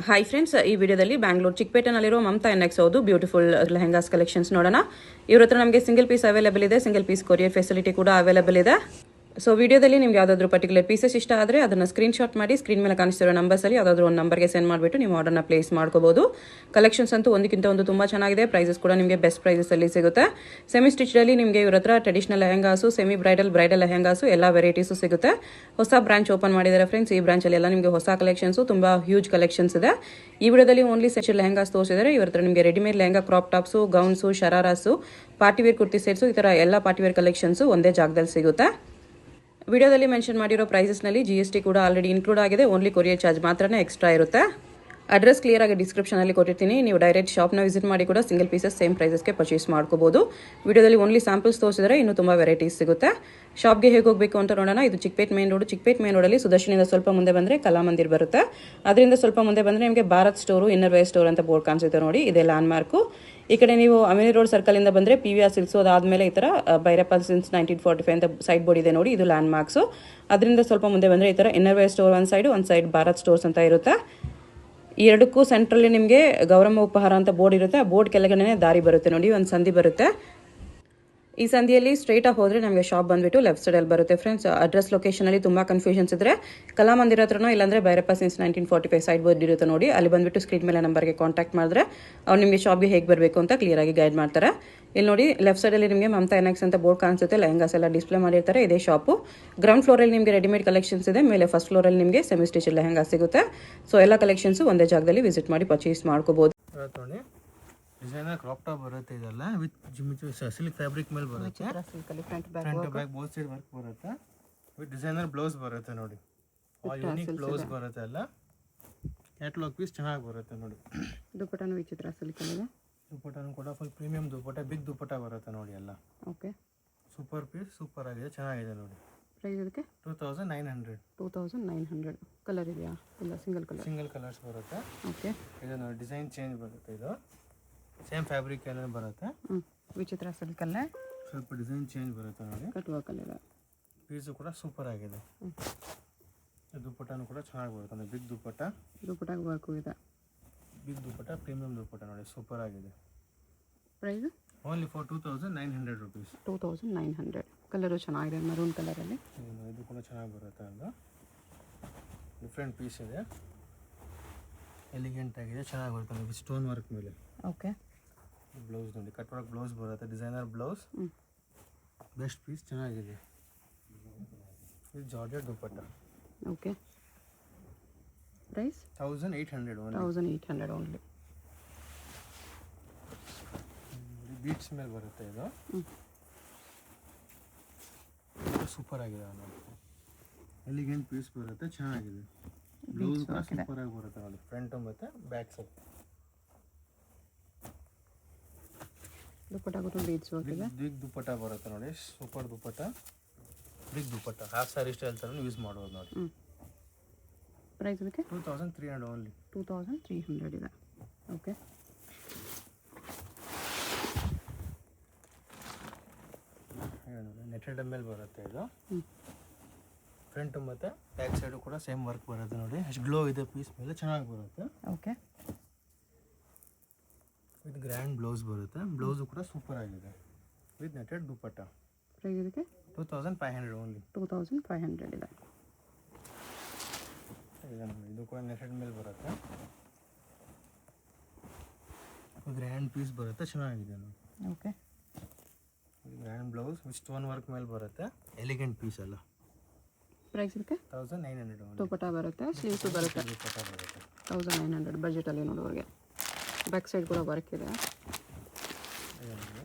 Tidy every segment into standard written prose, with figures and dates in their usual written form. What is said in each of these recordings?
Hi friends, ಈ ವಿಡಿಯೋದಲ್ಲಿ Bangalore ಚಿಕ್ಕಪೇಟೆನಲ್ಲಿರೋ Mamata NX ಹೌದು ಬ್ಯೂಟಿಫುಲ್ ಲೆಹಂಗಾಸ್ ಕಲೆಕ್ಷನ್ಸ್ ನೋಡೋಣ. ಇವ್ರ ಹತ್ರ ನಮಗೆ ಸಿಂಗಲ್ ಪೀಸ್ ಅವೈಲೇಬಲ್ ಇದೆ, ಸಿಂಗಲ್ ಪೀಸ್ ಕೊರಿಯರ್ ಫೆಸಿಲಿಟಿ ಕೂಡ ಅವೈಲೇಬಲ್ ಇದೆ. ಸೊ ವಿಡಿಯೋದಲ್ಲಿ ನಿಮ್ಗೆ ಯಾವುದಾದ್ರೂ ಪರ್ಟಿಕ್ಯುಲರ್ ಪೀಸಸ್ ಇಷ್ಟ ಆದರೆ ಅದನ್ನು ಸ್ಕ್ರೀನ್ಶಾಟ್ ಮಾಡಿ ಸ್ಕ್ರೀನ್ ಮೇಲೆ ಕಾಣಿಸ್ತಿರೋ ನಂಬರ್ಸಲ್ಲಿ ಯಾವುದಾದ್ರೂ ಒಂದು ನಂಬರ್ಗೆ ಸೆಂಡ್ ಮಾಡಿಬಿಟ್ಟು ನೀವು ಆರ್ಡರ್ನ ಪ್ಲೇಸ್ ಮಾಡ್ಕೋಬಹುದು. ಕಲೆಕ್ಷನ್ಸ್ ಅಂತೂ ಒಂದಕ್ಕಿಂತ ಒಂದು ತುಂಬ ಚೆನ್ನಾಗಿದೆ. ಪ್ರೈಸಸ್ ಕೂಡ ನಿಮಗೆ ಬೆಸ್ಟ್ ಪ್ರೈಸಸಲ್ಲಿ ಸಿಗುತ್ತೆ. ಸೆಮಿ ಸ್ಟಿಚ್ಡಲ್ಲಿ ನಿಮಗೆ ಇವ್ರ ಹತ್ರ traditional lehengas, semi bridal lehengas ಎಲ್ಲ ವೆರೈಟೀಸು ಸಿಗುತ್ತೆ. ಹೊಸ ಬ್ರಾಂಚ್ ಓಪನ್ ಮಾಡಿದ್ದಾರೆ ಫ್ರೆಂಡ್ಸ್. ಈ ಬ್ರಾಂಚಲ್ಲಿ ಎಲ್ಲ ನಿಮಗೆ ಹೊಸ ಕಲೆಕ್ಷನ್ಸು, ತುಂಬ ಹ್ಯೂಜ್ ಕಲೆಕ್ಷನ್ಸ್ ಇದೆ. ಈ ವಿಡಿಯೋದಲ್ಲಿ ಓನ್ಲಿ ಸೆಟ್ ಲೆಹಂಗಾಸ್ ತೋರಿಸಿದ್ದಾರೆ. ಇವ್ರ ಹತ್ರ ನಿಮಗೆ readymade lehenga, crop tops, gowns, shararas, partywear kurti sets, ಈ ಥರ ಎಲ್ಲ ಪಾರ್ಟಿವೇರ್ ಕಲೆಕ್ಷನ್ಸು ಒಂದೇ ಜಾಗದಲ್ಲಿ ಸಿಗುತ್ತೆ. ವಿಡಿಯೋದಲ್ಲಿ ಮೆನ್ಷನ್ ಮಾಡಿರೋ ಪ್ರೈಸಸ್ನಲ್ಲಿ GST ಕೂಡ ಆಲ್ರೆಡಿ ಇನ್ಕ್ಲೂಡ್ ಆಗಿದೆ. ಓನ್ಲಿ ಕೊರಿಯರ್ ಚಾರ್ಜ್ ಮಾತ್ರನೇ ಎಕ್ಸ್ಟ್ರಾ ಇರುತ್ತೆ. ಅಡ್ರೆಸ್ ಕ್ಲಿಯರ್ ಆಗಿ ಡಿಸ್ಕ್ರಿಪ್ಷನಲ್ಲಿ ಕೊಟ್ಟಿರ್ತೀನಿ. ನೀವು ಡೈರೆಕ್ಟ್ ಶಾಪ್ನ ವಿಸಿಟ್ ಮಾಡಿ ಕೂಡ ಸಿಂಗಲ್ ಪೀಸಸ್ ಸೇಮ್ ಪ್ರೈಸಸ್ಗೆ ಪರ್ಚೇಸ್ ಮಾಡ್ಕೋಬಹುದು. ವಿಡಿಯೋದಲ್ಲಿ ಓನ್ಲಿ ಸ್ಯಾಂಪಲ್ಸ್ ತೋರಿಸಿದರೆ ಇನ್ನೂ ತುಂಬ ವೆರೈಟೀಸ್ ಸಿಗುತ್ತೆ. ಶಾಪ್ಗೆ ಹೇಗೆ ಹೋಗಬೇಕು ಅಂತ ನೋಡೋಣ. ಇದು ಚಿಕ್ಕಪೇಟ್ ಮೇನ್ ರೋಡಲ್ಲಿ ಸುದರ್ಶನಿಂದ ಸ್ವಲ್ಪ ಮುಂದೆ ಬಂದರೆ ಕಲಾಮಂದಿರ್ ಬರುತ್ತೆ. ಅದರಿಂದ ಸ್ವಲ್ಪ ಮುಂದೆ ಬಂದರೆ ನಿಮಗೆ Bharat store, inner wear store ಅಂತ ಬೋರ್ಡ್ ಕಾಣಿಸುತ್ತೆ ನೋಡಿ, ಇದೇ ಲ್ಯಾಂಡ್ ಮಾರ್ಕು. ಈ ಕಡೆ ನೀವು ಅಮಿನಿ ರೋಡ್ ಸರ್ಕಲಿಂದ ಬಂದರೆ PVR ಸಿಲ್ಕ್ಸು, ಅದಾದಮೇಲೆ ಈ ಥರ ಭೈರಪ್ಪ ಸಿನ್ಸ್ 1945 ಅಂತ ಸೈಡ್ ಬೋರ್ಡ್ ಇದೆ ನೋಡಿ, ಇದು ಲ್ಯಾಂಡ್ ಮಾರ್ಕ್ಸು. ಅದರಿಂದ ಸ್ವಲ್ಪ ಮುಂದೆ ಬಂದರೆ ಈ ಥರ ಇನ್ನರ್ ವೇರ್ ಸ್ಟೋರ್ ಒಂದು ಸೈಡ್ ಭಾರತ್ ಸ್ಟೋರ್ಸ್ ಅಂತ ಇರುತ್ತೆ. ಈ ಎರಡಕ್ಕೂ ಸೆಂಟ್ರಲ್ಲಿ ನಿಮಗೆ ಗೌರಮ್ಮ ಉಪಹಾರ ಅಂತ ಬೋರ್ಡ್ ಇರುತ್ತೆ. ಆ ಬೋರ್ಡ್ ಕೆಳಗಡೆ ದಾರಿ ಬರುತ್ತೆ ನೋಡಿ, ಒಂದು ಸಂಧಿ ಬರುತ್ತೆ. ಈ ಸಂಧಿಯಲ್ಲಿ ಸ್ಟ್ರೈಟಾಗಿ ಹೋದರೆ ನಮಗೆ ಶಾಪ್ ಬಂದುಬಿಟ್ಟು ಲೆಫ್ಟ್ ಸೈಡಲ್ಲಿ ಬರುತ್ತೆ ಫ್ರೆಂಡ್ಸ್. ಅಡ್ರೆಸ್ ಲೊಕೇಶನಲ್ಲಿ ತುಂಬ ಕನ್ಫ್ಯೂಷನ್ಸ್ ಇದ್ದರೆ ಕಲಾಮಂದಿರ ಹತ್ರನೋ ಇಲ್ಲಾಂದರೆ ಭೈರಪ್ಪ ಸಿನ್ಸ್ 1945 ಸೈಡ್ ಬೋರ್ಡ್ ಇರುತ್ತೆ ನೋಡಿ, ಅಲ್ಲಿ ಬಂದುಬಿಟ್ಟು ಸ್ಕ್ರೀನ್ ಮೇಲೆ ನಂಬರ್ಗೆ ಕಾಂಟ್ಯಾಕ್ಟ್ ಮಾಡಿದ್ರೆ ಅವ್ರು ನಿಮಗೆ ಶಾಪ್ಗೆ ಹೇಗೆ ಬರಬೇಕು ಅಂತ ಕ್ಲಿಯರಾಗಿ ಗೈಡ್ ಮಾಡ್ತಾರೆ. ಇಲ್ಲಿ ನೋಡಿ ಲೆಫ್ಟ್ ಸೈಡಲ್ಲಿ ನಿಮಗೆ ಮಮತಾ ಎನ್ಎಕ್ಸ್ ಅಂತ ಬೋರ್ಡ್ ಕಾಣಿಸುತ್ತೆ. ಲೆಹಂಗಾಸ್ ಎಲ್ಲ ಡಿಸ್ಪ್ಲೇ ಮಾಡಿರ್ತಾರೆ. ಇದೇ ಶಾಪು. ಗ್ರೌಂಡ್ ಫ್ಲೋರಲ್ಲಿ ನಿಮಗೆ ರೆಡಿಮೇಡ್ ಕಲೆಕ್ಷನ್ಸ್ ಇದೆ. ಮೇಲೆ ಫಸ್ಟ್ ಫ್ಲೋರಲ್ಲಿ ನಿಮಗೆ ಸೆಮಿ ಸ್ಟಿಚ್ ಲೆಹಂಗಾ ಸಿಗುತ್ತೆ. ಸೊ ಎಲ್ಲ ಕಲೆಕ್ಷನ್ಸು ಒಂದೇ ಜಾಗದಲ್ಲಿ ವಿಸಿಟ್ ಮಾಡಿ ಪರ್ಚೇಸ್ ಮಾಡ್ಕೋಬಹುದು. ಡಿಸೈನರ್ ಕ್ರಾಪ್ ಟಾಪ್ ಬರುತ್ತೆ, ಇದೆಲ್ಲ ವಿತ್ ಸಿಲ್ಕ್ ಫ್ಯಾಬ್ರಿಕ್ ಮೇಲೆ ಬರುತ್ತೆ. Front back both side work ಬರುತ್ತೆ. ವಿತ್ ಡಿಸೈನರ್ ಬ್ಲೌಸ್ ಬರುತ್ತೆ ನೋಡಿ, ಆಲ್ ಯೂನಿಕ್ ಬ್ಲೌಸ್ ಬರುತ್ತೆ. ಎಲ್ಲ ಕ್ಯಾಟಲಾಗ್ ಪೀಸ್ ಚೆನ್ನಾಗಿ ಬರುತ್ತೆ ನೋಡಿ. ದುಪಟ್ಟಾನು ವಿಚಿತ್ರ ಸಿಲ್ಕ್ ಇದೆ. ದುಪಟ್ಟಾನು ಕೂಡ full premium dupatta, big dupatta ಬರುತ್ತೆ ನೋಡಿ. ಎಲ್ಲ ಓಕೆ, ಸೂಪರ್ ಪೀಸ್, ಸೂಪರ್ ಆಗಿದೆ, ಚೆನ್ನಾಗಿದೆ ನೋಡಿ. ಪ್ರೈಸ್ ಇದಕ್ಕೆ 2900. ಕಲರ್ ಇದೆಯಾ? ಇಲ್ಲ, ಸಿಂಗಲ್ ಕಲರ್ಸ್ ಬರುತ್ತೆ. ಓಕೆ, ಇದು ನೋಡಿ ಡಿಸೈನ್ ಚೇಂಜ್ ಬರುತ್ತೆ. ಇದು ಸೇಮ್ ಫ್ಯಾಬ್ರಿಕ್ ಎಲ್ಲ ಬರುತ್ತೆ. ವಿಚಿತ್ರ ಸಿಲ್ಕಲ್ಲೇ ಸ್ವಲ್ಪ ಡಿಸೈನ್ ಚೇಂಜ್ ಬರುತ್ತೆ ನೋಡಿ. ಕಟ್ಟುವ ಕಲರ್ ಪೀಸು ಕೂಡ ಸೂಪರ್ ಆಗಿದೆ. ದುಪಟ್ಟಾನು ಕೂಡ ಚೆನ್ನಾಗಿ ಬರುತ್ತೆ ನೋಡಿ. ಬಿಗ್ ದುಪಟ್ಟ ವರ್ಕು ಇದೆ. ಬಿಗ್ ದುಪಟ್ಟ, ಪ್ರೀಮಿಯಂ ದುಪಟ್ಟ ನೋಡಿ, ಸೂಪರ್ ಆಗಿದೆ. Price only for 2900 rupees. 2900. Colour ಚೆನ್ನಾಗಿದೆ, ಮರೂನ್ ಕಲರಲ್ಲಿ. ಇದು ಕೂಡ ಚೆನ್ನಾಗಿ ಬರುತ್ತೆ. ಒಂದು ಡಿಫ್ರೆಂಟ್ ಪೀಸ್ ಇದೆ, ಎಲಿಗೆಂಟ್ ಆಗಿದೆ, ಚೆನ್ನಾಗಿ ಬರುತ್ತೆ ನೋಡಿ. ಸ್ಟೋನ್ ವರ್ಕ್ ಮೇಲೆ. ಓಕೆ, ಬ್ಲೌಸ್ ನೋಡಿ, ಕಟ್ ವರ್ಕ್ ಬ್ಲೌಸ್ ಬರುತ್ತೆ, ಡಿಸೈನರ್ ಬ್ಲೌಸ್. ಬೆಸ್ಟ್ ಪೀಸ್, ಚೆನ್ನಾಗಿದೆ. ಇದು georgette dupatta. Okay, price 1800 only. Beads ಮೇಲೆ ಬರುತ್ತೆ. ಇದು ಸೂಪರ್ ಆಗಿದೆ ನೋಡಿ, ಎಲಿಗೆಂಟ್ ಪೀಸ್ ಬರುತ್ತೆ, ಚೆನ್ನಾಗಿದೆ. ಬ್ಲೌಸ್ ಕೂಡ ಸೂಪರ್ ಆಗಿ ಬರುತ್ತೆ ನೋಡಿ, ಫ್ರಂಟ್ ಮತ್ತು ಬ್ಯಾಕ್ ಸೈಡ್. ದುಪಟ್ಟ ಕೂಡ ಬೀಡ್ಸ್ ಹೋಗಿದೆ. ಬಿಗ್ ದುಪಟ್ಟ ಬರುತ್ತೆ ನೋಡಿ, super dupatta, big dupatta. Half sari style ಥರ ಯೂಸ್ ಮಾಡ್ಬೋದು ನೋಡಿ. ಪ್ರೈಸ್ ಇದಕ್ಕೆ 2300 ಓನ್ಲಿ. 2300 ಇದೆ. ಓಕೆ, ನೆಟೆಡ್ ಮೇಲೆ ಬರುತ್ತೆ. ಇದು ಫ್ರಂಟ್ ಮತ್ತು ಬ್ಯಾಕ್ ಸೈಡು ಕೂಡ ಸೇಮ್ ವರ್ಕ್ ಬರುತ್ತೆ ನೋಡಿ. ಅಷ್ಟು ಗ್ಲೋ ಇದೆ ಪೀಸ್ ಮೇಲೆ, ಚೆನ್ನಾಗಿ ಬರುತ್ತೆ. ಓಕೆ, ವಿತ್ ಗ್ರ್ಯಾಂಡ್ ಬ್ಲೌಸ್ ಬರುತ್ತೆ. ಬ್ಲೌಸು ಕೂಡ ಸೂಪರ್ ಆಗಿದೆ ವಿತ್ ನೆಟೆಡ್ ದುಪಟ್ಟ. ಪ್ರೈಸ್ ಇದಕ್ಕೆ 2500 ಓನ್ಲಿ. 2500 ಇದೆ. ಇದು ಕೂಡ ನೆಟೆಡ್ ಮೇಲೆ ಬರುತ್ತೆ. ಗ್ರ್ಯಾಂಡ್ ಪೀಸ್ ಬರುತ್ತೆ, ಚೆನ್ನಾಗಿದೆ ನೋಡಿ. Okay, grand blouse with stone work ಮೇಲೆ ಬರುತ್ತೆ, ಎಲಿಗೆಂಟ್ ಪೀಸ್ ಎಲ್ಲ. ಪ್ರೈಸ್ ಇದಕ್ಕೆ 1900 ದುಪಟ್ಟ ಬರುತ್ತೆ, ಸ್ಲೀವ್ಸು ಬರುತ್ತೆ. ದುಪಟ್ಟ ಬರುತ್ತೆ 1900 ಬಜೆಟಲ್ಲಿ ನೋಡೋರಿಗೆ. ಬ್ಯಾಕ್ ಸೈಡ್ ಕೂಡ ವರ್ಕ್ ಇದೆ.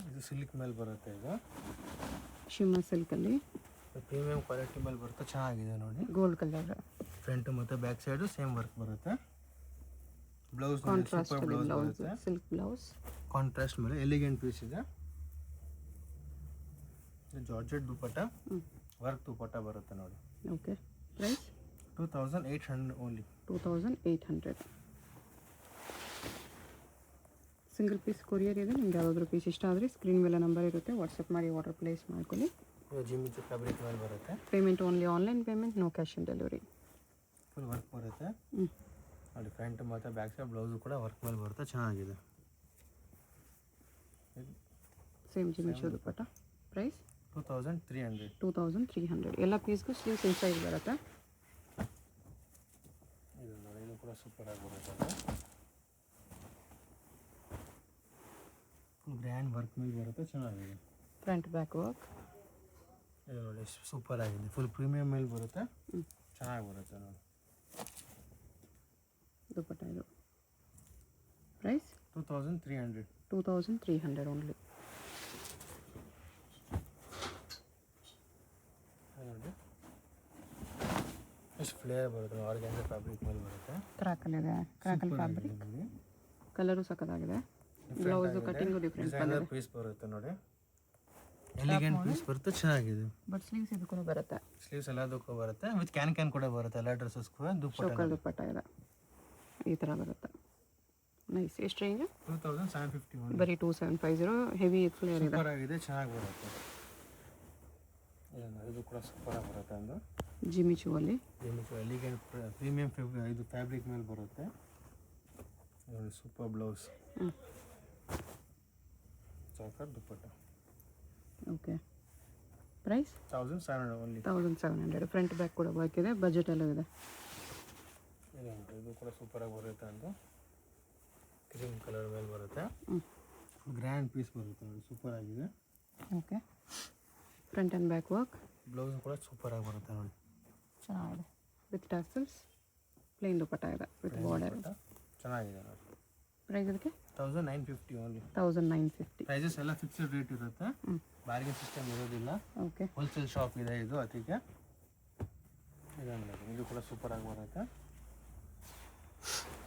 ಇದು ಸಿಲ್ಕ್ ಮೇಲೆ ಬರುತ್ತೆ. ಇದು ಶಿಮ್ಮರ್ ಸಿಲ್ಕಲ್ಲಿ ಪ್ರೀಮಿಯಂ ಕ್ವಾಲಿಟಿ ಮೇಲೆ ಬರುತ್ತೆ, ಚೆನ್ನಾಗಿದೆ ನೋಡಿ. Gold colour. ಫ್ರಂಟ್ ಮತ್ತು ಬ್ಯಾಕ್ ಸೈಡು ಸೇಮ್ ವರ್ಕ್ ಬರುತ್ತೆ. ಬ್ಲೌಸ್ ಕಾಂಟ್ರಾಸ್ಟ್ ಬ್ಲೌಸ್ ಬರುತ್ತೆ, ಸಿಲ್ಕ್ ಬ್ಲೌಸ್. ಕಾಂಟ್ರಾಸ್ಟ್ ಮೇಲೆ ಎಲಿಗೆಂಟ್ ಪೀಸ್ ಇದೆ. ಜಾರ್ಜೆಟ್ ದುಪಟ್ಟ, ವರ್ಕ್ ದುಪಟ್ಟ ಬರುತ್ತೆ ನೋಡಿ. Okay, price 2800 only. 2800. Single piece courier ಇದೆ. ನಿಮ್ಗೆ ಯಾವುದಾದ್ರೂ ಪೀಸ್ ಇಷ್ಟ ಆದರೆ ಸ್ಕ್ರೀನ್ ಮೇಲೆ ನಂಬರ್ ಇರುತ್ತೆ, ವಾಟ್ಸಪ್ ಮಾಡಿ ಆರ್ಡರ್ ಪ್ಲೇಸ್ ಮಾಡ್ಕೊಳ್ಳಿ. ಜಿಮಿಚು ಫ್ಯಾಬ್ರಿಕ್ ಮೇಲೆ ಬರುತ್ತೆ. Payment only online payment, no cash on delivery. Full work ಬರುತ್ತೆ. ನೋಡಿ ಫ್ರಂಟ್ ಮತ್ತು ಬ್ಯಾಕ್ ಸೈಡ್ ಬ್ಲೌಸು ಕೂಡ ವರ್ಕ್ ಮೇಲೆ ಬರುತ್ತೆ, ಚೆನ್ನಾಗಿದೆ. Same Jimmy Choo dupatta. ಪ್ರೈಸ್ 2300. 2300. ಎಲ್ಲ ಪೀಸ್ಗೂ ಸ್ಲೀವ್ಸ್ ಇನ್ಸೈಡ್ ಬರುತ್ತೆ. ಇದು ನೋಡಿ, ಇದು ಕೂಡ ಸೂಪರ್ ಆಗಿ ಬರುತ್ತೆ. ಫುಲ್ ಗ್ರ್ಯಾಂಡ್ ವರ್ಕ್ ಮೇಲೆ ಬರುತ್ತೆ, ಚೆನ್ನಾಗಿದೆ. Front back work. ಇದು ನೋಡಿ ಸೂಪರ್ ಆಗಿದೆ, ಫುಲ್ ಪ್ರೀಮಿಯಮ್ ಮೇಲೆ ಬರುತ್ತೆ, ಚೆನ್ನಾಗಿ ಬರುತ್ತೆ ನೋಡಿ. ದುಪ್ಪಟ್ಟ ಇದು. ಪ್ರೈಸ್ 2300. 2300 ಓನ್ಲಿ. ನೋಡಿ ಎಷ್ಟು ಫ್ಲೇರ್ ಬರುತ್ತೆ, ಆರ್ಗ್ಯಾನ್ಜಾ ಫ್ಯಾಬ್ರಿಕ್ ಮೇಲೆ ಬರುತ್ತೆ. ಕ್ರಾಕಲ್ ಇದೆ, ಕ್ರಾಕಲ್ ಫ್ಯಾಬ್ರಿಕ್. ಕಲರು ಸಖತ್ತಾಗಿದೆ. Blouse cutting different designer piece ಬರುತ್ತೆ ನೋಡಿ, ಎಲಿಗೆಂಟ್ ಪೀಸ್ ಬರುತ್ತೆ, ಚೆನ್ನಾಗಿದೆ. ಬಟ್ ಸ್ಲೀವ್ಸ್ ಇದಕ್ಕೂ ಬರುತ್ತೆ, ಸ್ಲೀವ್ಸ್ ಎಲ್ಲದಕ್ಕೂ ಬರುತ್ತೆ, ವಿತ್ ಕ್ಯಾನ್ ಕೂಡ ಬರುತ್ತೆ ಎಲ್ಲ ಡ್ರೆಸ್ಸಸ್ಗೂ. ಚೋಕರ್ ದುಪ್ಪಟ್ಟ ಇದೆ, ಈ ಥರ ಬರುತ್ತೆ. ನೈಸ್. ಎಷ್ಟು ರೇಂಜ್? 2750. ಬರೀ 2750. ಹೆವಿ ಫ್ಲೇರ್ ಇದೆ, ಸೂಪರ್ ಆಗಿದೆ, ಚೆನ್ನಾಗಿ ಬರುತ್ತೆ. ಇದು ಕೂಡ ಸೂಪರ್ ಆಗಿ ಬರುತ್ತೆ. ಒಂದು ಜಿಮಿಚು ಅಲ್ಲಿ ಎಲಿಗೆಂಟ್ ಪ್ರೀಮಿಯಂ ಇದು ಫ್ಯಾಬ್ರಿಕ್ ಮೇಲೆ ಬರುತ್ತೆ ನೋಡಿ, super blouse, choker dupatta. Okay. Price 1700 only. 1700. Front back ಕೂಡ ವರ್ಕ್ ಇದೆ, ಬಜೆಟಲ್ಲೂ ಇದೆ. ಇದು ಕೂಡ ಸೂಪರ್ ಆಗಿ ಬರುತ್ತೆ. ಒಂದು ಕ್ರೀಮ್ ಕಲರ್ ಮೇಲೆ ಬರುತ್ತೆ, ಗ್ರ್ಯಾಂಡ್ ಪೀಸ್ ಬರುತ್ತೆ ನೋಡಿ, ಸೂಪರ್ ಆಗಿದೆ. Okay. Front and back work. Blouse ಕೂಡ ಸೂಪರ್ ಆಗಿ ಬರುತ್ತೆ ನೋಡಿ, ಚೆನ್ನಾಗಿದೆ. ವಿತ್ ಟಾಸಲ್ಸ್, ಪ್ಲೇನ್ ದುಪ್ಪಟ್ಟ ಇದೆ ವಿತ್ ಬಾರ್ಡರ್. ಚೆನ್ನಾಗಿದೆ ನೋಡಿ. ಪ್ರೈಸ್ ಅದಕ್ಕೆ 1950 ಓನ್ಲಿ. 1950. ಪ್ರೈಸಸ್ ಎಲ್ಲ ಫಿಕ್ಸ್ಡ್ ರೇಟ್ ಇರುತ್ತೆ, ಬಾರ್ಗೇನ್ ಸಿಸ್ಟಮ್ ಇರೋದಿಲ್ಲ. ಓಕೆ. ಹೋಲ್ಸೇಲ್ ಶಾಪ್ ಇದೆ ಇದು, ಅದಕ್ಕೆ ಇದು ಕೂಡ ಸೂಪರ್ ಆಗಿ ಬರುತ್ತೆ.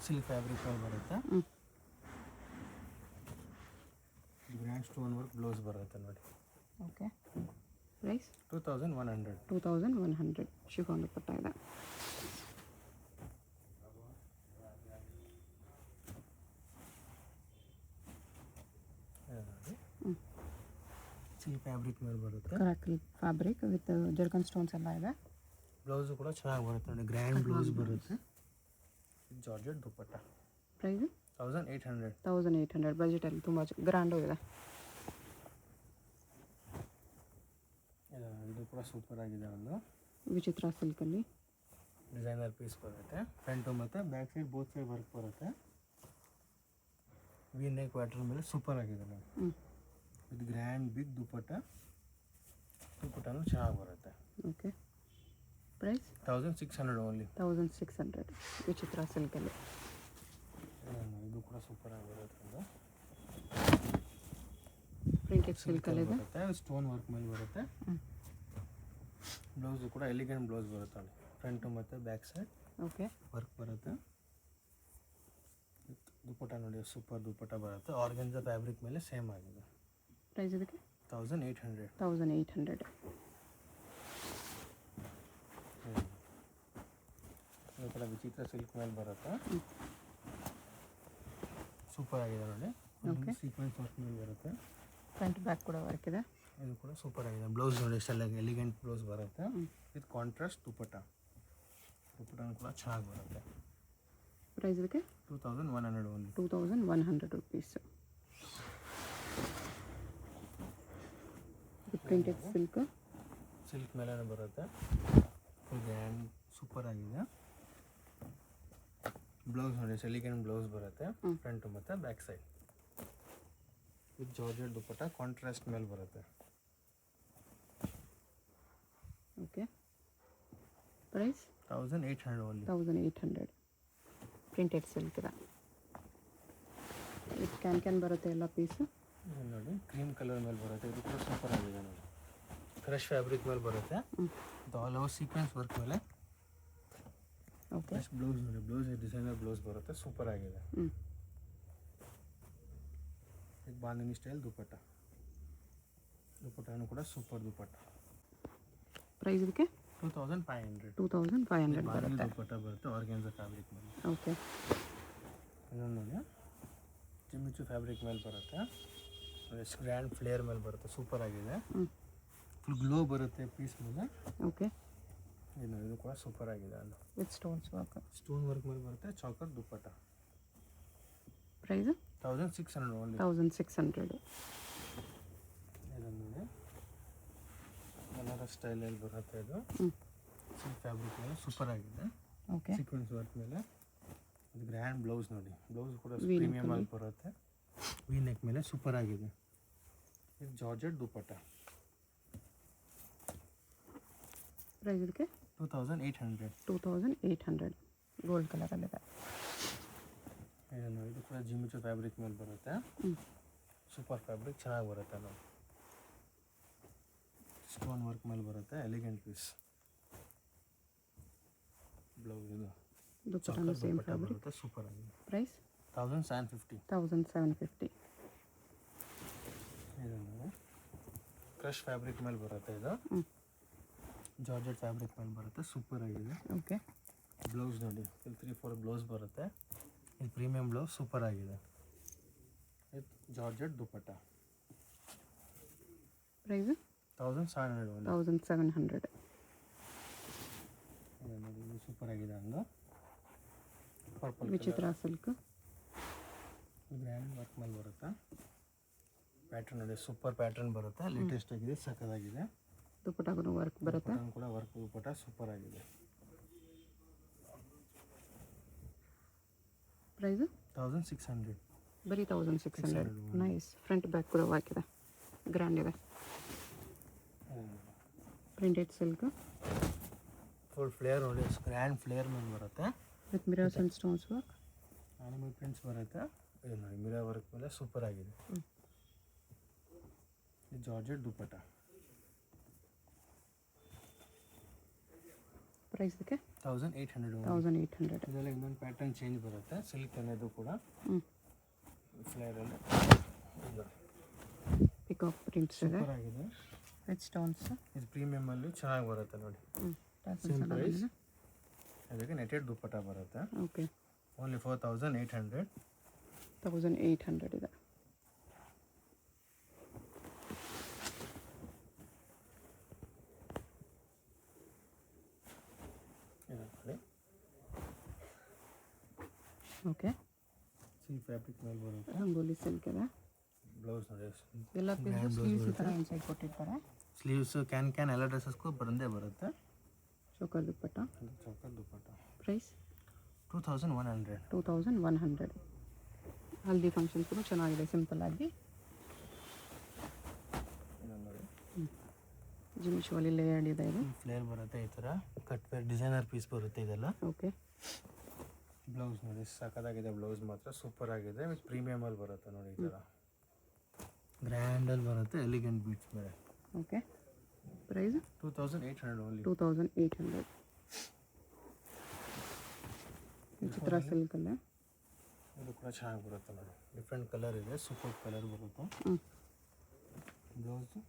ಸಿಲ್ಕ್ ಫ್ಯಾಬ್ರಿಕ್ ಅಲ್ಲಿ ಬರುತ್ತೆ, ಗ್ರ್ಯಾಂಡ್ ಸ್ಟೋನ್ ವರ್ಕ್ ಬ್ಲೌಸ್ ಬರುತ್ತೆ ನೋಡಿ. ಓಕೆ. ಪ್ರೈಸ್ 2100. 2100. ಶಿಫಾನ್ ದುಪ್ಪಟ್ಟ ಇದೆ. ಸಿಲ್ಕ್ ಫ್ಯಾಬ್ರಿಕ್ ಮೇಲೆ ಬರುತ್ತೆ, crackle fabric with zircon stones ಎಲ್ಲ ಇದೆ. ಬ್ಲೌಸು ಕೂಡ ಚೆನ್ನಾಗಿ ಬರುತ್ತೆ ನೋಡಿ, ಗ್ರ್ಯಾಂಡ್ ಬ್ಲೌಸ್ ಬರುತ್ತೆ. ಜಾರ್ಜೆಟ್ ದುಪ್ಪಟ್ಟ. ಪ್ರೈಸ್ 1800. 1800. ಬಜೆಟಲ್ಲಿ ತುಂಬ ಗ್ರ್ಯಾಂಡು ಇದೆ. ಇದು ಕೂಡ ಸೂಪರ್ ಆಗಿದೆ. ಒಂದು ವಿಚಿತ್ರ ಸಿಲ್ಕಲ್ಲಿ ಡಿಸೈನರ್ ಪೀಸ್ ಬರುತ್ತೆ, ಫ್ರಂಟು ಮತ್ತು back side both side work ಬರುತ್ತೆ. ವಿ ನೆಕ್ ಪ್ಯಾಟರ್ನ್ ಮೇಲೆ ಸೂಪರ್ ಆಗಿದೆ ನೋಡಿ. ಇದು ಗ್ರ್ಯಾಂಡ್ ಬಿಗ್ ದುಪ್ಪಟ್ಟನೂ ಚೆನ್ನಾಗಿ ಬರುತ್ತೆ. ಓಕೆ. Price 1600 only. 1600. ವಿಚಿತ್ರ ಸಿಲ್ಕಲ್ಲಿ. ಇದು ಕೂಡ ಸೂಪರ್ ಆಗಿ ಬರುತ್ತೆ. ಪ್ರಿಂಟೆಡ್ ಸಿಲ್ಕಲ್ಲಿ ಇದೆ, ಸ್ಟೋನ್ ವರ್ಕ್ ಮೇಲೆ ಬರುತ್ತೆ. ಬ್ಲೌಸು ಕೂಡ ಎಲಿಗೆಂಟ್ ಬ್ಲೌಸ್ ಬರುತ್ತೆ ನೋಡಿ, ಫ್ರಂಟು ಮತ್ತು ಬ್ಯಾಕ್ ಸೈಡ್ ಓಕೆ ವರ್ಕ್ ಬರುತ್ತೆ. ದುಪ್ಪಟ್ಟ ನೋಡಿ, ಸೂಪರ್ ದುಪ್ಪಟ್ಟ ಬರುತ್ತೆ, ಆರ್ಗನ್ಜಾ ಫ್ಯಾಬ್ರಿಕ್ ಮೇಲೆ ಸೇಮ್ ಆಗಿದೆ. ಪ್ರೈಸ್ ಇದಕ್ಕೆ 1800. 1800. ಇದು ಕೂಡ ವಿಚಿತ್ರ ಸಿಲ್ಕ್ ಮೇಲೆ ಬರುತ್ತೆ, ಸೂಪರ್ ಆಗಿದೆ ನೋಡಿ. ಓಕೆ. ಸೀಕ್ವೆನ್ಸ್ ವರ್ಕ್ ಮೇಲೆ ಬರುತ್ತೆ, ಫ್ರಂಟ್ ಬ್ಯಾಕ್ ಕೂಡ ವರ್ಕ್ ಇದೆ. ಇದು ಕೂಡ ಸೂಪರ್ ಆಗಿದೆ. ಬ್ಲೌಸ್ ನೋಡಿ ಎಷ್ಟೆಲ್ಲ ಎಲಿಗೆಂಟ್ ಬ್ಲೌಸ್ ಬರುತ್ತೆ, ವಿತ್ ಕಾಂಟ್ರಾಸ್ಟ್ ದುಪ್ಪಟ್ಟನೂ ಕೂಡ ಚೆನ್ನಾಗಿ ಬರುತ್ತೆ. ಪ್ರೈಸ್ ಇದಕ್ಕೆ 2100 ಓನ್ಲಿ. 2100 rupees. ಪ್ರಿಂಟೆಡ್ ಸಿಲ್ಕ್ ಮೇಲೇ ಬರುತ್ತೆ, ಫುಲ್ ಗ್ರ್ಯಾಂಡ್ ಸೂಪರ್ ಆಗಿದೆ. ಬ್ಲೌಸ್ ನೋಡಿ ಎಲಿಗೆಂಟ್ ಬ್ಲೌಸ್ ಬರುತ್ತೆ, ಫ್ರಂಟು ಮತ್ತು back side with georgette dupatta, contrast ಮೇಲೆ ಬರುತ್ತೆ. Okay. Price 1800 only. 1800. Printed silk ಇದೆ, ಇದು ಕ್ಯಾನ್ ಬರುತ್ತೆ ಎಲ್ಲ ಪೀಸು ನೋಡಿ. ಕ್ರೀಮ್ ಕಲರ್ ಮೇಲೆ ಬರುತ್ತೆ, ಇದು ಕೂಡ ಸೂಪರ್ ಆಗಿದೆ ನೋಡಿ. ಕ್ರಶ್ ಫ್ಯಾಬ್ರಿಕ್ ಮೇಲೆ ಬರುತ್ತೆ, ಆಲ್ ಓವರ್ ಸೀಕ್ವೆನ್ಸ್ ವರ್ಕ್ ಮೇಲೆ. ಓಕೆ. ಬ್ಲೌಸ್ ನೋಡಿ, ಬ್ಲೌಸ್ ಡಿಸೈನರ್ ಬ್ಲೌಸ್ ಬರುತ್ತೆ, ಸೂಪರ್ ಆಗಿದೆ. ಇದು ಬಾಂಧನಿ ಸ್ಟೈಲ್ ದುಪ್ಪಟ್ಟನೂ ಕೂಡ ಸೂಪರ್ ದುಪ್ಪಟ್ಟ. ಪ್ರೈಸ್ ಇದಕ್ಕೆ 2500. 2500 ಬರುತ್ತೆ. ದುಪ್ಪಟ್ಟ ಬರುತ್ತೆ, ಆರ್ಗ್ಯಾನ್ಜಾ ಫ್ಯಾಬ್ರಿಕ್ ಮೇಲೆ. ಓಕೆ. ಇನ್ನೊಂದು ನೋಡಿ, ಜಿಮಿಚು ಫ್ಯಾಬ್ರಿಕ್ ಮೇಲೆ ಬರುತ್ತೆ, ಗ್ರ್ಯಾಂಡ್ ಫ್ಲೇರ್ ಮೇಲೆ ಬರುತ್ತೆ, ಸೂಪರ್ ಆಗಿದೆ. ಫುಲ್ ಗ್ಲೋ ಬರುತ್ತೆ ಪೀಸ್ ಮೇಲೆ. ಓಕೆ. ಇದು ಕೂಡ ಸೂಪರ್ ಆಗಿದೆ ಅಲ್ಲ. With stones work. Stone work ಮೇಲೆ ಬರುತ್ತೆ. ಚಾಕರ್ ದುಪ್ಪಟ್ಟ. Price 1600 only. 1600. ಇದನ್ನು ನೋಡಿ ಬನಾರಸ್ ಸ್ಟೈಲಲ್ಲಿ ಬರುತ್ತೆ ಇದು. ಸಿಲ್ಕ್ ಫ್ಯಾಬ್ರಿಕ್ ಮೇಲೆ ಸೂಪರ್ ಆಗಿದೆ. ಓಕೆ. ಸೀಕ್ವೆನ್ಸ್ ವರ್ಕ್ ಮೇಲೆ ಇದು ಗ್ರ್ಯಾಂಡ್ ಬ್ಲೌಸ್ ನೋಡಿ. ಬ್ಲೌಸ್ ಕೂಡ ಪ್ರೀಮಿಯಮ್ ಆಗಿ ಬರುತ್ತೆ. ವಿ ನೆಕ್ ಮೇಲೆ ಸೂಪರ್ ಆಗಿದೆ. ಇದು ಜಾರ್ಜೆಟ್ ದುಪ್ಪಟ್ಟ. ಪ್ರೈಸ್ ಇದಕ್ಕೆ 2800. 2800 ಗೋಲ್ಡ್ ಕಲರಲ್ಲಿದೆ. ಇದು ಕೂಡ ಜಿಮಿಚು ಫ್ಯಾಬ್ರಿಕ್ ಮೇಲೆ ಬರುತ್ತೆ. ಸೂಪರ್ ಫ್ಯಾಬ್ರಿಕ್ ಚೆನ್ನಾಗಿ ಬರುತ್ತೆ ನೋಡಿ. ಸ್ಟೋನ್ ವರ್ಕ್ ಮೇಲೆ ಬರುತ್ತೆ. Elegant piece. ಬ್ಲೌಸ್ ಇದು ದುಪ್ಪಟ್ಟನು ಸೇಮ್ ಫ್ಯಾಬ್ರಿಕ್. ಬರುತ್ತೆ. ಸೂಪರ್ ಆಗಿದೆ. ಪ್ರೈಸ್ 1750. 1750. ಇದನ್ನು ಕ್ರಶ್ ಫ್ಯಾಬ್ರಿಕ್ ಮೇಲೆ ಬರುತ್ತೆ. ಇದು ಜಾರ್ಜೆಟ್ ಫ್ಯಾಬ್ರಿಕ್ ಮೇಲೆ ಬರುತ್ತೆ. ಸೂಪರ್ ಆಗಿದೆ. ಓಕೆ. ಬ್ಲೌಸ್ ನೋಡಿ 3-4 ಬ್ಲೌಸ್ ಬರುತ್ತೆ. ಇದು ಪ್ರೀಮಿಯಂ ಬ್ಲೌಸ್ ಸೂಪರ್ ಆಗಿದೆ. ಇದು ಜಾರ್ಜೆಟ್ ದುಪ್ಪಟ್ಟ. ಪ್ರೈಸು 1700. 1700. ಇದು ಸೂಪರ್ ಆಗಿದೆ. ಹಂಗೆ ಪರ್ಪಲ್ ವಿಚಿತ್ರ ಸಿಲ್ಕ್. ಗ್ರ್ಯಾಂಡ್ ವರ್ಕ್ ಮೇಲೆ ಬರುತ್ತೆ. ಪ್ಯಾಟರ್ನ್ ನೋಡಿ ಸೂಪರ್ ಪ್ಯಾಟರ್ನ್ ಬರುತ್ತೆ. ಲೇಟೆಸ್ಟ್ ಆಗಿದೆ. ಸಕ್ಕದಾಗಿದೆ. ದುಪ್ಪಟ್ಟಗೂ ವರ್ಕ್ ಬರುತ್ತೆ. ಕೂಡ ವರ್ಕ್ ದುಪ್ಪಟ್ಟ ಸೂಪರ್ ಆಗಿದೆ. ಪ್ರೈಸು 1600. ಬರೀ 1600. ನೈಸ್. ಫ್ರಂಟ್ ಬ್ಯಾಕ್ ಕೂಡ ವರ್ಕ್ ಇದೆ. ಗ್ರ್ಯಾಂಡ್ ಇದೆ. Printed silk. ಫುಲ್ ಫ್ಲೇರ್ ನೋಡಿ. ಗ್ರ್ಯಾಂಡ್ ಫ್ಲೇರ್ ಮೇಲೆ ಬರುತ್ತೆ. With mirrors and stones work. Animal prints ಬರುತ್ತೆ. ಇದು ನೋಡಿ ಮಿರರ್ ವರ್ಕ್ ಮೇಲೆ ಸೂಪರ್ ಆಗಿದೆ. ಇದು ಜಾರ್ಜೆಟ್ ದುಪ್ಪಟ್ಟ. ಪ್ರೈಸ್ ಇದಕ್ಕೆ 1800. 1800. ಇದೆಲ್ಲ ಇನ್ನೊಂದು ಪ್ಯಾಟರ್ನ್ ಚೇಂಜ್ ಬರುತ್ತೆ. ಸಿಲ್ಕ್ ಅನ್ನೋದು ಕೂಡ ಫ್ಲೇರಲ್ಲಿ ಪಿಕಾಕ್ ಪ್ರಿಂಟ್ಸ್ ಇದೆ. ಸೂಪರ್ ಆಗಿದೆ. With stones. ಇದು ಪ್ರೀಮಿಯಮ್ ಅಲ್ಲಿ ಚೆನ್ನಾಗಿ ಬರುತ್ತೆ ನೋಡಿ. Same price. ಅದಕ್ಕೆ ನೆಟೆಡ್ ದುಪ್ಪಟ್ಟ ಬರುತ್ತೆ. ಓಕೆ. ಓನ್ಲಿ 4800. 1800 ಇದೆ. ಓಕೆ. ಸಿಲ್ಕ್ ಫ್ಯಾಬ್ರಿಕ್ ಮೇಲೆ ಬರುತ್ತೆ. ರಂಗೋಲಿ ಸಿಲ್ಕ್ ಇದೆ. ಬ್ಲೌಸ್ ನೋಡಿ ಎಲ್ಲ ಪೀಸ್ ಸ್ಲೀವ್ಸ್ ಈ ಥರ ಇನ್ಸೈಡ್ ಕೊಟ್ಟಿರ್ತಾರೆ. ಸ್ಲೀವ್ಸ್ ಕ್ಯಾನ್ ಎಲ್ಲ ಡ್ರೆಸ್ಸಸ್ಗೂ ಬಂದೇ ಬರುತ್ತೆ. ಚೋಕರ್ ದುಪ್ಪಟ್ಟ. ಚೌಕರ್ ದುಪ್ಪಟ್ಟ. ಪ್ರೈಸ್ 2100. 2100. ಹಲ್ದಿ ಫಂಕ್ಷನ್ಸ್ ಕೂಡ ಚೆನ್ನಾಗಿದೆ. ಸಿಂಪಲ್ ಆಗಿ ಜಿಮಿಶುವಲ್ಲಿ ಲೇಯರ್ಡ್ ಇದೆ. ಇದು ಫ್ಲೇರ್ ಬರುತ್ತೆ. ಈ ಥರ ಕಟ್ ವೇರ್ ಡಿಸೈನರ್ ಪೀಸ್ ಬರುತ್ತೆ ಇದೆಲ್ಲ. ಓಕೆ. ಬ್ಲೌಸ್ ನೋಡಿ ಸಕ್ಕತ್ತಾಗಿದೆ. ಬ್ಲೌಸ್ ಮಾತ್ರ ಸೂಪರ್ ಆಗಿದೆ. ವಿತ್ ಪ್ರೀಮಿಯಮ್ ಅಲ್ಲಿ ಬರುತ್ತೆ ನೋಡಿ. ಈ ಥರ ಗ್ರ್ಯಾಂಡಲ್ಲಿ ಬರುತ್ತೆ. ಎಲಿಗೆಂಟ್ ಬೀಟ್ಸ್ ಮೇಲೆ. ಓಕೆ. Price 2800 only. 2800. ಚಿತ್ರ ಸಿಲ್ಕಲ್ಲೇ. ಇದು ಕೂಡ ಚೆನ್ನಾಗಿ ಬರುತ್ತೆ ನೋಡಿ. ಡಿಫ್ರೆಂಟ್ ಕಲರ್ ಇದೆ. ಸೂಪರ್ ಕಲರ್ ಬರುತ್ತೆ. ಬ್ಲೌಸು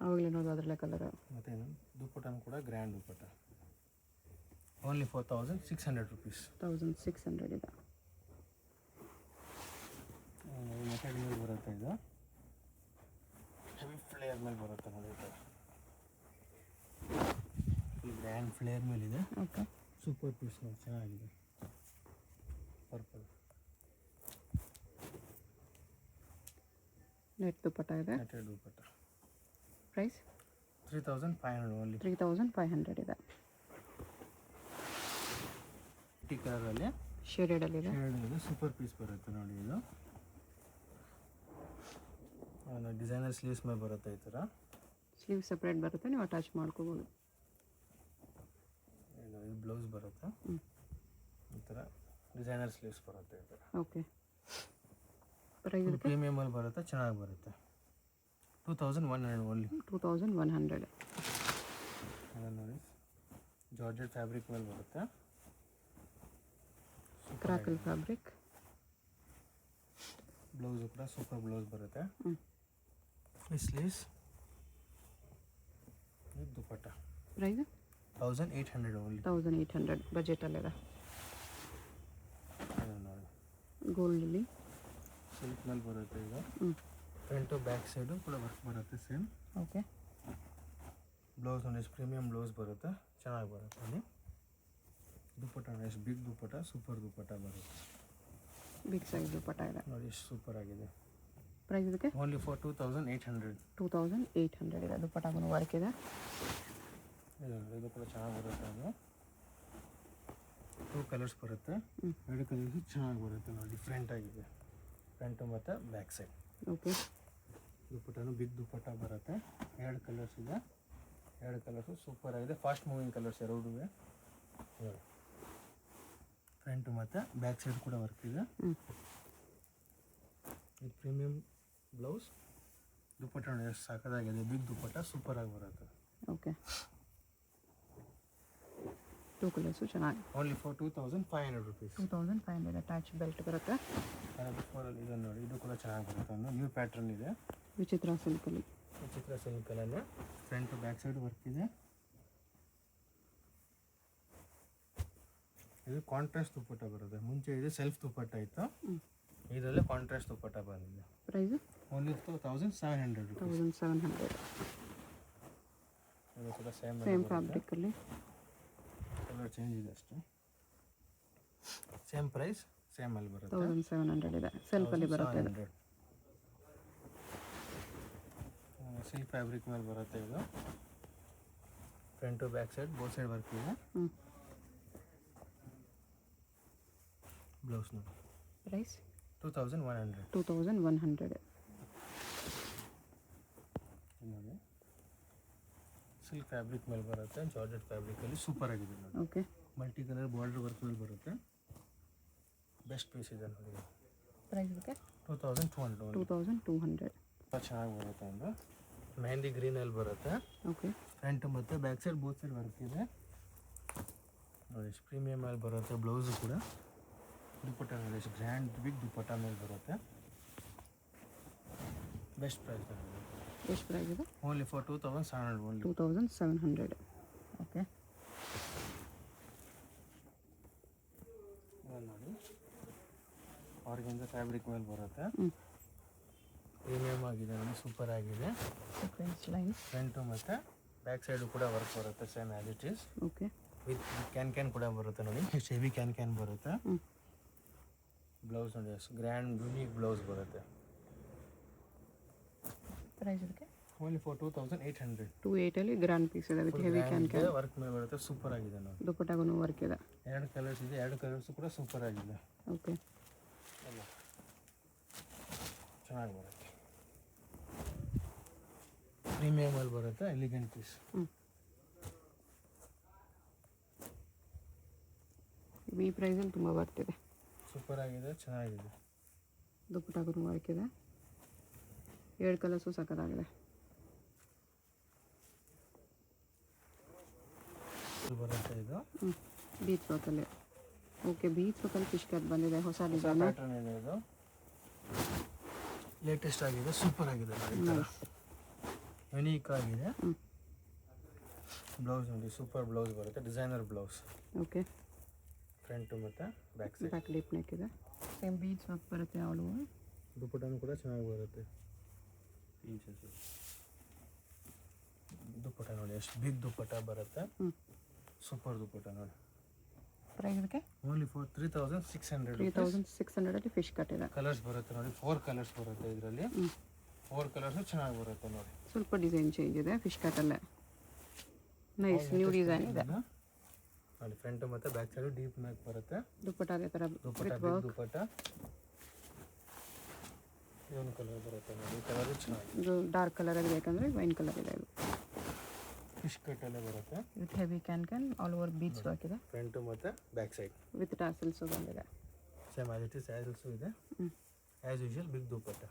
ಆವಾಗಲೇ ನೋಡೋದು ಅದರಲ್ಲೇ ಕಲರ್. ಮತ್ತು ದುಪ್ಪಟ್ಟನು ಕೂಡ ಗ್ರ್ಯಾಂಡ್ ದುಪ್ಪಟ್ಟ. Only 4600 rupees. 1600 ಇದೆ. ಮೆಟೆಡ್ ಮೇಲೆ ಬರುತ್ತೆ. ಇದು ಹೆವಿ ಫ್ಲೇರ್ ಮೇಲೆ ಬರುತ್ತೆ ನೋಡಿ. ಫುಲ್ ಗ್ರ್ಯಾಂಡ್ ಫ್ಲೇರ್ ಮೇಲಿದೆ. ಓಕೆ. ಸೂಪರ್ ಪೀಸ್ ನೋಡಿ ಚೆನ್ನಾಗಿದೆ. ಪರ್ಪಲ್ ನೆಟ್ ದುಪ್ಪಟ್ಟ ಇದೆ. ನೆಟೆಡ್ ದುಪ್ಪಟ್ಟ. Price 3500 only. 3500 ಇದೆ. ಟೀ ಕಲರಲ್ಲಿ ಶೇಡೆಡಲ್ಲಿದೆ. ಇದು ಸೂಪರ್ ಪೀಸ್ ಬರುತ್ತೆ ನೋಡಿ. ಇದು ಡಿಸೈನರ್ ಸ್ಲೀವ್ಸ್ ಮೇಲೆ ಬರುತ್ತೆ. ಈ ಥರ ಸ್ಲೀವ್ ಸಪ್ರೇಟ್ ಬರುತ್ತೆ. ನೀವು ಅಟ್ಯಾಚ್ ಮಾಡ್ಕೋಬೋದು. ಇದು ಬ್ಲೌಸ್ ಬರುತ್ತೆ. ಈ ಥರ ಡಿಸೈನರ್ ಸ್ಲೀವ್ಸ್ ಬರುತ್ತೆ. ಈ ಥರ ಓಕೆ. ಪ್ರೈಸ್ ಪ್ರೀಮಿಯಮ್ ಅಲ್ಲಿ ಬರುತ್ತೆ. ಚೆನ್ನಾಗಿ ಬರುತ್ತೆ. 2100 ಓನ್ಲಿ. 2100. ನೋಡಿ ಜಾರ್ಜೆಟ್ ಫ್ಯಾಬ್ರಿಕ್ ಮೇಲೆ ಬರುತ್ತೆ. Crackle fabric. ಬ್ಲೌಸ್ ಕೂಡ ಸೂಪರ್ ಬ್ಲೌಸ್ ಬರುತ್ತೆ. ಸ್ಲೀವ್ಸ್. ಇದು ದುಪ್ಪಟ್ಟ. Price 1800 only. 1800 ಬಜೆಟಲ್ಲಿದೆ. ನೋಡಿ ಗೋಲ್ಡಲ್ಲಿ ಸಿಲ್ಕ್ ಮೇಲೆ ಬರುತ್ತೆ. ಇದು ಫ್ರಂಟು ಬ್ಯಾಕ್ ಸೈಡು ಕೂಡ ವರ್ಕ್ ಬರುತ್ತೆ ಸೇಮ್. ಓಕೆ. ಬ್ಲೌಸ್ ನೋಡಿ ಎಷ್ಟು ಪ್ರೀಮಿಯಂ ಬ್ಲೌಸ್ ಬರುತ್ತೆ, ಚೆನ್ನಾಗಿ ಬರುತ್ತೆ ನೋಡಿ. ದುಪ್ಪಟ್ಟ ನೋಡಿ ಎಷ್ಟು ಬಿಗ್ ದುಪ್ಪಟ್ಟ, ಸೂಪರ್ ದುಪ್ಪಟ್ಟ ಬರುತ್ತೆ. ಬಿಗ್ ಸೈಜ್ ದುಪ್ಪಟ್ಟ ಇದೆ ನೋಡಿ ಎಷ್ಟು ಸೂಪರ್ ಆಗಿದೆ. ಪ್ರೈಸ್ ಇದಕ್ಕೆ ಓನ್ಲಿ ಫಾರ್ 2800. 2800 ಇದೆ. ದುಪ್ಪಟ್ಟಾಗೂ ವರ್ಕ್ ಇದೆ. ಇದು ಕೂಡ ಚೆನ್ನಾಗಿ ಬರುತ್ತೆ. ಅದು 2 ಕಲರ್ಸ್ ಬರುತ್ತೆ, 2 ಕಲರ್ಸ್ ಚೆನ್ನಾಗಿ ಬರುತ್ತೆ ನೋಡಿ, ಡಿಫ್ರೆಂಟ್ ಆಗಿದೆ ಫ್ರಂಟು ಮತ್ತು ಬ್ಯಾಕ್ ಸೈಡ್. ಓಕೆ, ದುಪ್ಪಟ್ಟನು ಬಿಗ್ ದುಪ್ಪಟ್ಟ ಬರುತ್ತೆ. 2 ಕಲರ್ಸ್ ಇದೆ, 2 ಕಲರ್ಸು ಸೂಪರ್ ಆಗಿದೆ. ಫಾಸ್ಟ್ ಮೂವಿಂಗ್ ಕಲರ್ಸ್ ಎರಡೂ. ಫ್ರಂಟು ಮತ್ತು ಬ್ಯಾಕ್ ಸೈಡ್ ಕೂಡ ವರ್ಕ್ ಇದೆ. ಇದು ಪ್ರೀಮಿಯಂ ಬ್ಲೌಸ್. ದುಪ್ಪಟ್ಟ ನೋಡಿ ಎಷ್ಟು ಸಾಕಾಗಿದೆ, ಬಿಗ್ ದುಪ್ಪಟ್ಟ ಸೂಪರಾಗಿ ಬರುತ್ತೆ. ಓಕೆ, 2 ಕಲರ್ಸು ಚೆನ್ನಾಗಿ. Only for 2500 rupees. 2500 attach belt ಬರುತ್ತೆ. ಫೋರಲ್ಲಿ ಇದನ್ನು ನೋಡಿ, ಇದು ಕೂಡ ಚೆನ್ನಾಗಿ ಬರುತ್ತೆ. ಒಂದು ನ್ಯೂ ಪ್ಯಾಟ್ರನ್ ಇದೆ, ವಿಚಿತ್ರ ಸಿಲ್ಕಲ್ಲಿ. ವಿಚಿತ್ರ ಸಿಲ್ಕಲ್ಲೇ ಫ್ರಂಟ್ ಬ್ಯಾಕ್ ಸೈಡ್ ವರ್ಕ್ ಇದೆ. ಇದು ಕಾಂಟ್ರಾಸ್ಟ್ ದುಪ್ಪಟ್ಟ ಬರುತ್ತೆ. ಮುಂಚೆ ಇದು ಸೆಲ್ಫ್ ದುಪ್ಪಟ್ಟ ಇತ್ತು, ಇದರಲ್ಲೇ ಕಾಂಟ್ರಾಸ್ಟ್ ದುಪ್ಪಟ್ಟ ಬಂದಿದೆ. Price only 2700 rupees. 1700. ಇದು ಕೂಡ ಸೇಮ್ ಫ್ಯಾಬ್ರಿಕಲ್ಲಿ. ಕಲರ್ ಚೇಂಜ್ ಇದೆ ಅಷ್ಟೇ. ಸೇಮ್ ಪ್ರೈಸ್, ಸೇಮ್ ಅಲ್ಲಿ ಬರುತ್ತೆ. 1700 ಇದೆ. ಸೆಲ್ಫಲ್ಲಿ ಬರುತ್ತೆ ಇದು. ಸಿಲ್ಕ್ ಫ್ಯಾಬ್ರಿಕ್ ಮೇಲೆ ಬರುತ್ತೆ ಇದು. Front to back side both side work ಇದೆ. ಬ್ಲೌಸ್ ನೋಡಿ. ಪ್ರೈಸ್ 2100. 2100. ನೋಡಿ, ಸಿಲ್ಕ್ ಫ್ಯಾಬ್ರಿಕ್ ಮೇಲೆ ಬರುತ್ತೆ, ಜಾರ್ಜೆಟ್ ಫ್ಯಾಬ್ರಿಕಲ್ಲಿ ಸೂಪರ್ ಆಗಿದೆ ನೋಡಿ. Okay, multi colour border work ಮೇಲೆ ಬರುತ್ತೆ. ಬೆಸ್ಟ್ ಪೀಸ್ ಇದೆ ನೋಡಿ. ಪ್ರೈಸ್ ಇದಕ್ಕೆ 2200. 2200. ಚೆನ್ನಾಗಿ ಬರುತ್ತೆ. ಒಂದು ಮೆಹಂದಿ ಗ್ರೀನಲ್ಲಿ ಬರುತ್ತೆ. ಓಕೆ, ಫ್ರಂಟ್ ಮತ್ತು back side both side work ಇದೆ ನೋಡಿ. ಪ್ರೀಮಿಯಮ್ ಮೇಲೆ ಬರುತ್ತೆ. ಬ್ಲೌಸು ಕೂಡ ದುಪ್ಪಟ್ಟ ನೋಡಿ, ಎಷ್ಟು ಗ್ರ್ಯಾಂಡ್ ಬಿಗ್ ದುಪ್ಪಟ್ಟ ಮೇಲೆ ಬರುತ್ತೆ. ಬೆಸ್ಟ್ ಪ್ರೈಸ್ ಬರುತ್ತೆ. ಎಷ್ಟು ಪ್ರೈಸ್ ಇದೆ? Only for 2700 only. 2700. ಓಕೆ, ನೋಡಿ ಆರ್ಗೆಂಜಾ ಫ್ಯಾಬ್ರಿಕ್ ಮೇಲೆ ಬರುತ್ತೆ. ಪ್ರೀಮಿಯಮ್ ಆಗಿದೆ ನೋಡಿ, ಸೂಪರ್ ಆಗಿದೆ. Sequence lines. ಫ್ರಂಟು ಮತ್ತು ಬ್ಯಾಕ್ ಸೈಡು ಕೂಡ ವರ್ಕ್ ಬರುತ್ತೆ, same as it is. Okay, with can ಕೂಡ ಬರುತ್ತೆ ನೋಡಿ, ಎಷ್ಟು ಹೆವಿ ಕ್ಯಾನ್ ಬರುತ್ತೆ. ಬ್ಲೌಸ್ ನೋಡಿ, ಎಷ್ಟು ಗ್ರ್ಯಾಂಡ್ ಯುನೀಕ್ ಬ್ಲೌಸ್ ಬರುತ್ತೆ. ಪ್ರೈಸ್ ಇದಕ್ಕೆ ಓನ್ಲಿ ಫಾರ್ 2800. 2800 ಗ್ರ್ಯಾಂಡ್ ಪೀಸ್ ಇದೆ ವಿತ್ ಹೆವಿ ಕ್ಯಾನ್ ವರ್ಕ್ ಮೇಲೆ ಬರುತ್ತೆ, ಸೂಪರ್ ಆಗಿದೆ ನೋಡಿ. ದುಪ್ಪಟ್ಟಾಗೂ ವರ್ಕ್ ಇದೆ. 2 ಕಲರ್ಸ್ ಇದೆ, 2 ಕಲರ್ಸು ಕೂಡ ಸೂಪರ್ ಆಗಿದೆ. ಓಕೆ, ಎಲ್ಲ ಚೆನ್ನಾಗಿ ಬರುತ್ತೆ. ಪ್ರೀಮಿಯಮ್ ಅಲ್ಲಿ ಬರುತ್ತೆ, ಎಲಿಗೆಂಟ್ ಪೀಸ್. ಈ ಪ್ರೈಸಲ್ಲಿ ತುಂಬ ಬರ್ತಿದೆ. ಸೂಪರ್ ಆಗಿದೆ, ಚೆನ್ನಾಗಿದೆ. ದುಪ್ಪಟ್ಟಾಗೂ ವರ್ಕ್ ಇದೆ. 2 ಕಲರ್ಸು ಸಕ್ಕತ್ತಾಗಿದೆ. ಬರುತ್ತೆ ಇದು ಬೀಚ್ ವರ್ಕಲ್ಲಿ. ಓಕೆ, ಬೀಚ್ ವರ್ಕಲ್ಲಿ ಫಿಶ್ ಕಟ್ ಬಂದಿದೆ, ಹೊಸ ಡಿಸೈನ್. ಪ್ಯಾಟರ್ನ್ ಇದೆ ಇದು, ಲೇಟೆಸ್ಟ್ ಆಗಿದೆ, ಸೂಪರ್ ಆಗಿದೆ ನೋಡಿ. ಯುನೀಕ್ ಆಗಿದೆ. ಬ್ಲೌಸ್ ನೋಡಿ, ಸೂಪರ್ ಬ್ಲೌಸ್ ಬರುತ್ತೆ, ಡಿಸೈನರ್ ಬ್ಲೌಸ್. ಓಕೆ, ಫ್ರಂಟು ಮತ್ತು back side back deep neck ಇದೆ. ಸೇಮ್ ಬೀಚ್ ವರ್ಕ್ ಬರುತ್ತೆ ಅವಳು. ದುಪ್ಪಟ್ಟನು ಕೂಡ ಚೆನ್ನಾಗಿ ಬರುತ್ತೆ. ದುಪ್ಪಟ್ಟ ನೋಡಿ, ಎಷ್ಟು ಬಿಗ್ ದುಪ್ಪಟ್ಟ ಬರುತ್ತೆ. ಸೂಪರ್ ದುಪ್ಪಟ್ಟ ನೋಡಿ. ಪ್ರೈಸ್ ಇದಕ್ಕೆ ಓನ್ಲಿ ಫಾರ್ 3600. 3600 ಫಿಶ್ ಕಟ್ ಇದೆ. ಕಲರ್ಸ್ ಬರುತ್ತೆ ನೋಡಿ, 4 ಕಲರ್ಸ್ ಬರುತ್ತೆ ಇದರಲ್ಲಿ. 4 ಕಲರ್ಸು ಚೆನ್ನಾಗಿ ಬರುತ್ತೆ ನೋಡಿ. ಸ್ವಲ್ಪ ಡಿಸೈನ್ ಚೇಂಜ್ ಇದೆ ಫಿಶ್ ಕಟ್ಟಲ್ಲೇ. ನೈಸ್ ನ್ಯೂ ಡಿಸೈನ್ ಇದೆ ನೋಡಿ. ಫ್ರಂಟ್ ಮತ್ತು ಬ್ಯಾಕ್ ಸೈಡು ಡೀಪ್ ನೆಕ್ ಬರುತ್ತೆ. ದುಪ್ಪಟ್ಟ ಅದೇ ಥರ ದುಪ್ಪಟ್ಟ ಬಿಗ್ ದುಪ್ಪಟ್ಟ. ಏನು ಕಲರ್ ಬರುತ್ತೆ ನೋಡಿ, ಕಲರ್ ಚೆನ್ನಾಗಿ. ಇದು ಡಾರ್ಕ್ ಕಲರ್ ಅಲ್ಲಿ ಬೇಕಂದ್ರೆ ವೈನ್ ಕಲರ್ ಇದೆ. ಇದು ಫಿಶ್ ಕಟ್ಟಲ್ಲೇ ಬರುತ್ತೆ. With heavy can all over beach work ಇದೆ. ಫ್ರಂಟು ಮತ್ತು ಬ್ಯಾಕ್ ಸೈಡ್ ವಿತ್ ಟಾಸಲ್ಸು ಬಂದಿದೆ. Same as it is tassels ಇದೆ. As usual big dupatta.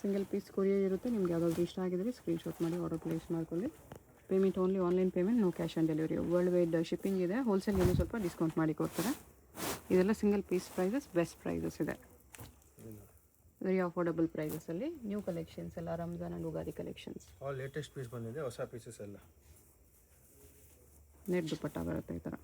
Single piece courier ಇರುತ್ತೆ. ನಿಮ್ಗೆ ಯಾವುದಾದ್ರು ಇಷ್ಟ ಆಗಿದ್ರೆ ಸ್ಕ್ರೀನ್ಶಾಟ್ ಮಾಡಿ ಆರ್ಡರ್ ಪ್ಲೇಸ್ ಮಾಡ್ಕೊಳ್ಳಿ. Payment only online payment, no cash on delivery. World wide shipping ಇದೆ. ಹೋಲ್ಸೇಲ್ ಇನ್ನೂ ಸ್ವಲ್ಪ ಡಿಸ್ಕೌಂಟ್ ಮಾಡಿ ಕೊಡ್ತಾರೆ. ಇದೆಲ್ಲ single piece prices, best prices ಇದೆ. ವೆರಿ ಅಫೋರ್ಡಬಲ್ ಪ್ರೈಸಸಲ್ಲಿ ನ್ಯೂ ಕಲೆಕ್ಷನ್ಸ್ ಎಲ್ಲ, Ramzan and Ugadi collections. All latest piece ಬಂದಿದೆ, ಹೊಸ ಪೀಸಸ್ ಎಲ್ಲ. ನೆಟ್ ದುಪ್ಪಟ್ಟ ಬರುತ್ತೆ ಈ ಥರ.